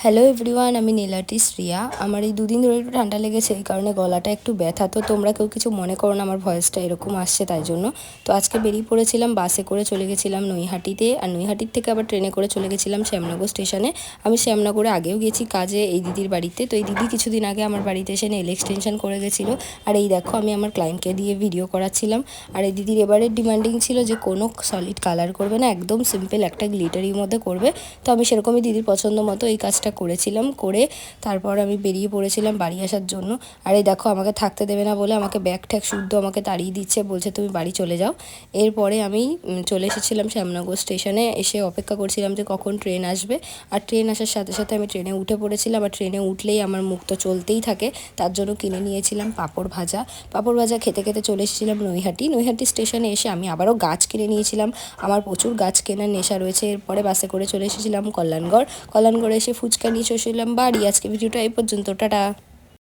Hello everyone, আমি nail artist Riya. আমার এই দুদিন ধরে একটু ঠান্ডা লেগেছে, এই কারণে গলাটা একটু ব্যথা। তো তোমরা কেউ কিছু মনে করো না, আমার ভয়েসটা এরকম আসছে তাই জন্য। তো আজকে বেরিয়ে পড়েছিলাম, বাসে করে চলে গেছিলাম নৈহাটিতে, আর নৈহাটির থেকে আবার ট্রেনে করে চলে গেছিলাম শ্যামনগর স্টেশনে। আমি শ্যামনগরে আগেও গেছি কাজে এই দিদির বাড়িতে। তো এই দিদি কিছুদিন আগে আমার বাড়িতে এসে নেল এক্সটেনশন করে গেছিলো। আর এই দেখো আমি আমার ক্লায়েন্টকে দিয়ে ভিডিও করাচ্ছিলাম। আর এই দিদির এবারের ডিমান্ডিং ছিল যে কোনো সলিড কালার করবে না, একদম সিম্পল একটা গ্লিটারির মধ্যে করবে। তো আমি সেরকমই দিদির পছন্দ মতো এই কাজটা করেছিলাম, করে তারপর আমি বেরিয়ে পড়েছিলাম বাড়ি আসার জন্য। আর এই দেখো আমাকে থাকতে দেবে না বলে আমাকে ব্যাগ ট্যাগ শুদ্ধ আমাকে তাড়িয়ে দিচ্ছে, বলছে তুমি বাড়ি চলে যাও। এরপরে আমি চলে এসেছিলাম শ্যামনগর স্টেশনে, এসে অপেক্ষা করছিলাম যে কখন ট্রেন আসবে। আর ট্রেন আসার সাথে সাথে আমি ট্রেনে উঠে পড়েছিলাম। আর ট্রেনে উঠলেই আমার মুখ তো চলতেই থাকে, তার জন্য কিনে নিয়েছিলাম পাঁপড় ভাজা। পাঁপড় ভাজা খেতে খেতে চলে এসেছিলাম নৈহাটি স্টেশনে। এসে আমি আবারও গাছ কিনে নিয়েছিলাম, আমার প্রচুর গাছ কেনার নেশা রয়েছে। এরপরে বাসে করে চলে এসেছিলাম কল্যাণগড় এসে ফুচকা নিয়ে চলে এলাম বাড়ি। আজকে ভিডিওটা এই পর্যন্ত, টাটা।